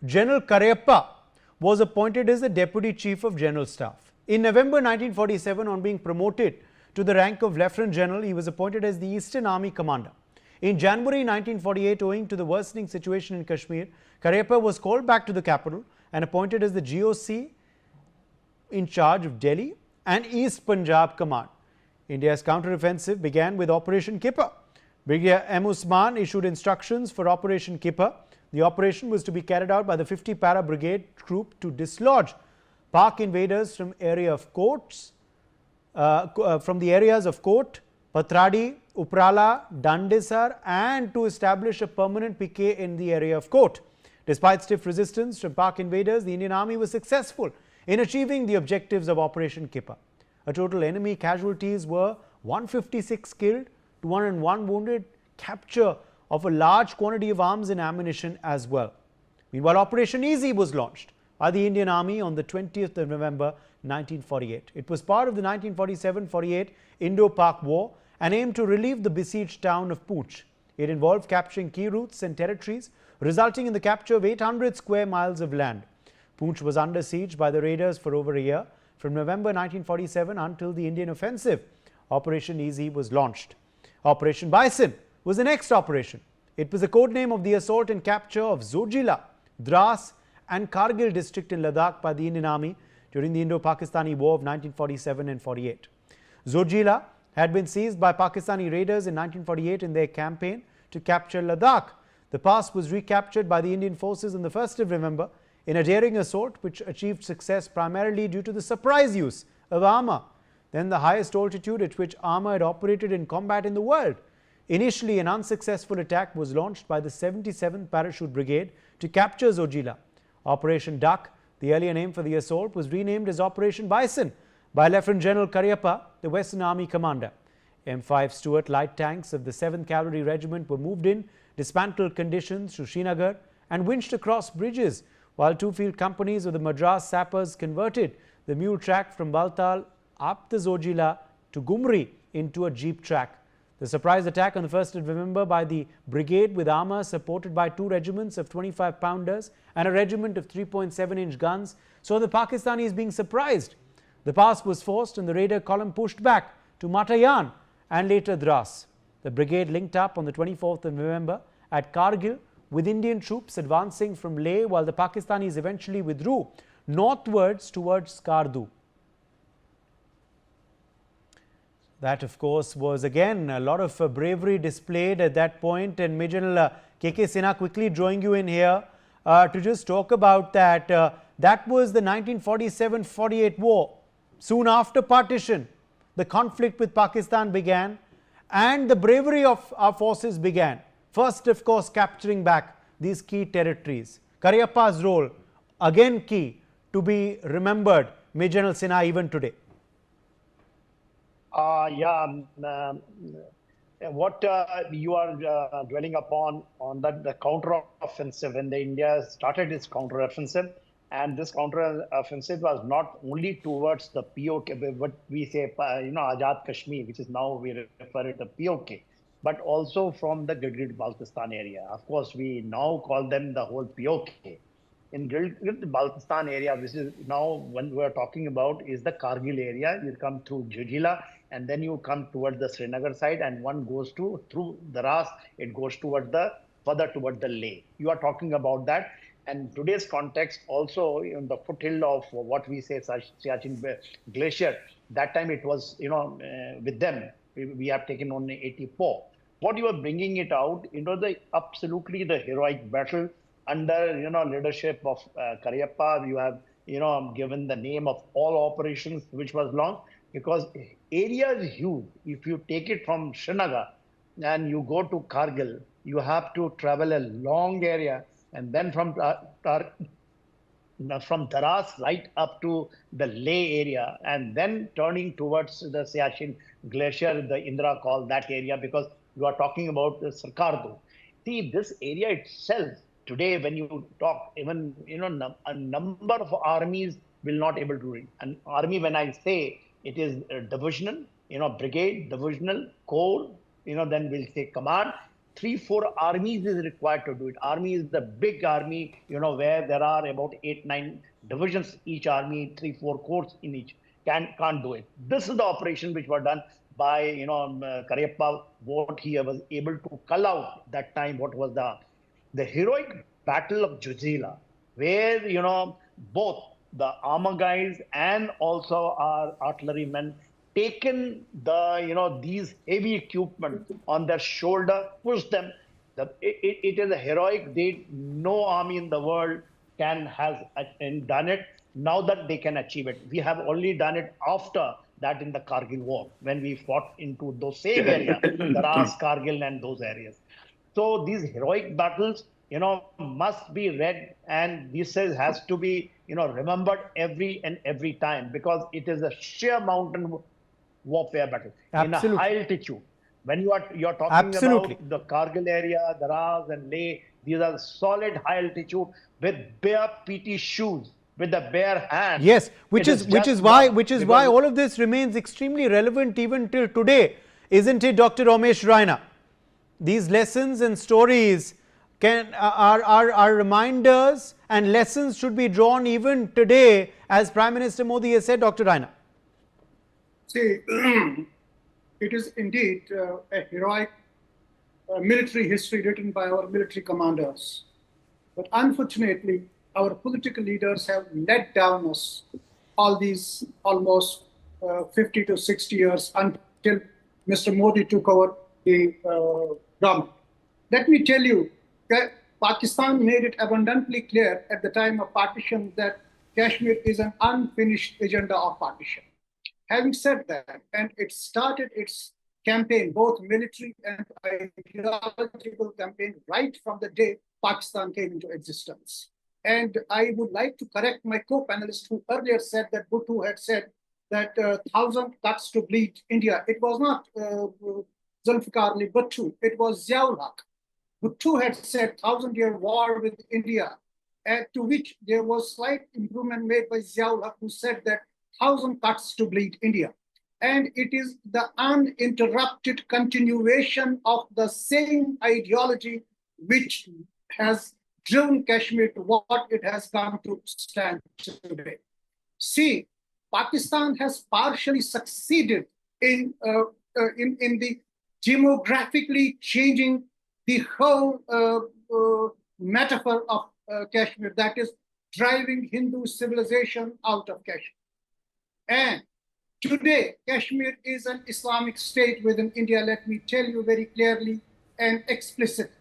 General Cariappa was appointed as the Deputy Chief of General Staff. In November 1947, on being promoted to the rank of Lieutenant General, he was appointed as the Eastern Army Commander. In January 1948, owing to the worsening situation in Kashmir, Cariappa was called back to the capital and appointed as the GOC in charge of Delhi and East Punjab Command. India's counteroffensive began with Operation Kipper. Brigadier M Usman issued instructions for Operation Kipper. The operation was to be carried out by the 50 Para Brigade troop to dislodge Pak invaders from the areas of Kote, Pathradi, Uprala Dandesar, and to establish a permanent PK in the area of Kote. Despite stiff resistance from Pak invaders, the Indian Army was successful in achieving the objectives of Operation Kipper. A total enemy casualties were 156 killed, 201 wounded, capture of a large quantity of arms and ammunition as well. Meanwhile, Operation Easy was launched by the Indian Army on the 20th of November 1948. It was part of the 1947-48 Indo-Pak War and aimed to relieve the besieged town of Poonch. It involved capturing key routes and territories, resulting in the capture of 800 square miles of land. Poonch was under siege by the raiders for over a year, from November 1947 until the Indian offensive. Operation Easy was launched. Operation Bison was the next operation. It was a code name of the assault and capture of Zojila, Dras and Kargil district in Ladakh by the Indian Army during the Indo-Pakistani War of 1947 and 48. Zojila had been seized by Pakistani raiders in 1948 in their campaign to capture Ladakh. The pass was recaptured by the Indian forces on the 1st of November in a daring assault which achieved success primarily due to the surprise use of armour, then the highest altitude at which armour had operated in combat in the world. Initially, an unsuccessful attack was launched by the 77th Parachute Brigade to capture Zojila. Operation Duck, the earlier name for the assault, was renamed as Operation Bison by Lieutenant General Cariappa, the Western Army commander. M5 Stuart light tanks of the 7th Cavalry Regiment were moved in dismantled conditions to Srinagar and winched across bridges, while two field companies of the Madras sappers converted the mule track from Baltal up the Zojila to Gumri into a jeep track. The surprise attack on the 1st of November by the brigade with armour supported by two regiments of 25-pounders and a regiment of 3.7-inch guns saw the Pakistanis being surprised. The pass was forced and the raider column pushed back to Matayan and later Dras. The brigade linked up on the 24th of November at Kargil with Indian troops advancing from Leh, while the Pakistanis eventually withdrew northwards towards Skardu. That, of course, was again a lot of bravery displayed at that point, and Major General K.K. Sinha quickly drawing you in here to just talk about that. That was the 1947-48 war. Soon after partition, the conflict with Pakistan began and the bravery of our forces began. First, of course, capturing back these key territories. Cariappa's role, again key to be remembered, Major General Sinha, even today. What you are dwelling upon on the counter-offensive, when the India started its counter-offensive, and this counter-offensive was not only towards the POK, what we say, Azad Kashmir, which is now we refer it to POK, but also from the Gilgit-Baltistan area. Of course, we now call them the whole POK. In Gilgit-Baltistan area, which is now when we are talking about is the Kargil area. You come through Jujila and then you come towards the Srinagar side, and one goes through Daras, it goes towards further towards the Leh. You are talking about that. And today's context also in the foothill of what we say Siachen Glacier, that time it was, with them, we have taken only 84. What you are bringing it out, absolutely the heroic battle under, leadership of Cariappa. You have, given the name of all operations which was launched, because area is huge. If you take it from Srinagar and you go to Kargil, you have to travel a long area, and then from Daras right up to the Leh area, and then turning towards the Siachen Glacier, the Indra call that area, because you are talking about the Sarkardu. See, this area itself, today when you talk, even, a number of armies will not able to reach. An army, when I say, it is divisional, brigade, divisional, corps, then we'll say command, 3-4 armies is required to do it. Army is the big army, where there are about 8-9 divisions each army, 3-4 corps in each. Can't do it. This is the operation which was done by Cariappa. What he was able to cull out that time. What was the heroic battle of Juzila, where both the armor guys and also our artillerymen taken these heavy equipment on their shoulder, pushed them. It is a heroic deed. No army in the world has done it. Now that they can achieve it, we have only done it after that in the Kargil war, when we fought into those same areas, Daras, Kargil, and those areas. So these heroic battles, must be read, and this has to be, remembered every time, because it is a sheer mountain warfare battle. Absolutely. In a high altitude. When you're talking Absolutely. about the Kargil area, Daras and Leh, these are solid high altitude with bare PT shoes, with the bare hands. Yes, which is why all of this remains extremely relevant even till today, isn't it, Dr. Ramesh Raina? These lessons and stories are reminders, and lessons should be drawn even today, as Prime Minister Modi has said, Dr. Raina. See, it is indeed a heroic military history written by our military commanders. But unfortunately, our political leaders have let down us all these almost 50 to 60 years until Mr. Modi took over the government. Let me tell you that Pakistan made it abundantly clear at the time of partition that Kashmir is an unfinished agenda of partition. Having said that, and it started its campaign, both military and ideological campaign, right from the day Pakistan came into existence. And I would like to correct my co-panelist who earlier said that Bhutto had said that 1,000 cuts to bleed India. It was not Zulfikar Ali Bhutto, it was Ziaul Haq. Bhutto had said 1,000-year war with India, to which there was slight improvement made by Ziaul Haq, who said that 1,000 cuts to bleed India. And it is the uninterrupted continuation of the same ideology which has driven Kashmir to what it has come to stand today. See, Pakistan has partially succeeded in the demographically changing the whole metaphor of Kashmir, that is driving Hindu civilization out of Kashmir. And today, Kashmir is an Islamic state within India, let me tell you very clearly and explicitly.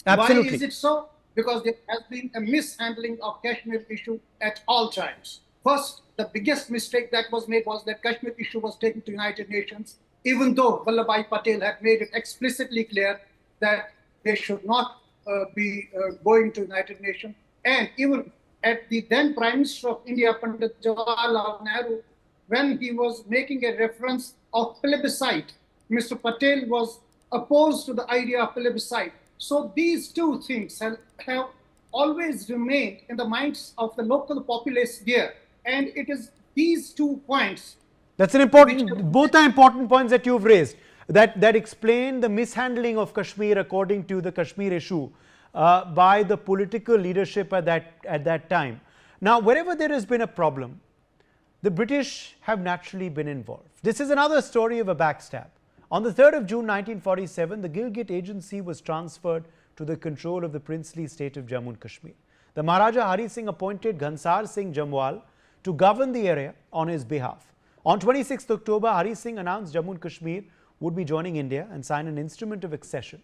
Absolutely. Why is it so? Because there has been a mishandling of Kashmir issue at all times. First, the biggest mistake that was made was that Kashmir issue was taken to United Nations, even though Vallabhbhai Patel had made it explicitly clear that they should not be going to United Nations. And even at the then Prime Minister of India, Pandit Jawaharlal Nehru, when he was making a reference of plebiscite, Mr. Patel was opposed to the idea of plebiscite. So these two things have always remained in the minds of the local populace there. And it is these 2 points. That's an important, both are important points that you've raised, that explain the mishandling of Kashmir according to the Kashmir issue by the political leadership at that time. Now, wherever there has been a problem, the British have naturally been involved. This is another story of a backstab. On the 3rd of June 1947, the Gilgit Agency was transferred to the control of the princely state of Jammu and Kashmir. The Maharaja Hari Singh appointed Ghansar Singh Jamwal to govern the area on his behalf. On 26th October, Hari Singh announced Jammu and Kashmir would be joining India and sign an instrument of accession.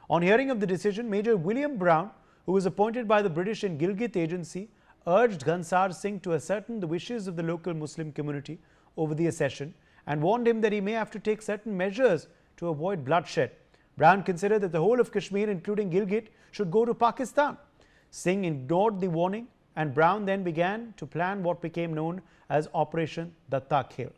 On hearing of the decision, Major William Brown, who was appointed by the British in Gilgit Agency, urged Ghansar Singh to ascertain the wishes of the local Muslim community over the accession and warned him that he may have to take certain measures to avoid bloodshed. Brown considered that the whole of Kashmir, including Gilgit, should go to Pakistan. Singh ignored the warning, and Brown then began to plan what became known as Operation Kipper.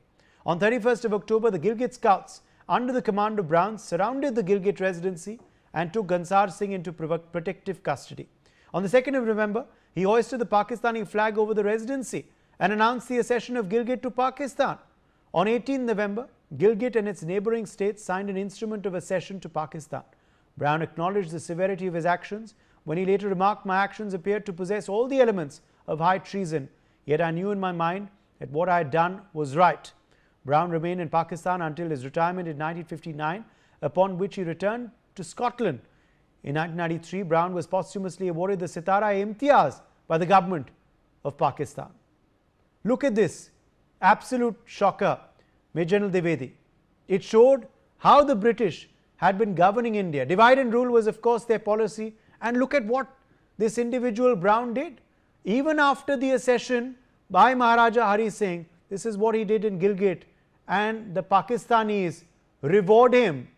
On 31st of October, the Gilgit Scouts, under the command of Brown, surrounded the Gilgit residency and took Ghansar Singh into protective custody. On the 2nd of November, he hoisted the Pakistani flag over the residency and announced the accession of Gilgit to Pakistan. On 18 November, Gilgit and its neighbouring states signed an instrument of accession to Pakistan. Brown acknowledged the severity of his actions when he later remarked, "My actions appeared to possess all the elements of high treason, yet I knew in my mind that what I had done was right." Brown remained in Pakistan until his retirement in 1959, upon which he returned to Scotland. In 1993, Brown was posthumously awarded the Sitara-e-Imtiaz by the government of Pakistan. Look at this, absolute shocker, Major General Dwivedi. It showed how the British had been governing India. Divide and rule was, of course, their policy. And look at what this individual Brown did. Even after the accession by Maharaja Hari Singh, this is what he did in Gilgit. And the Pakistanis reward him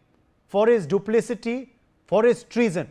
for his duplicity, for his treason.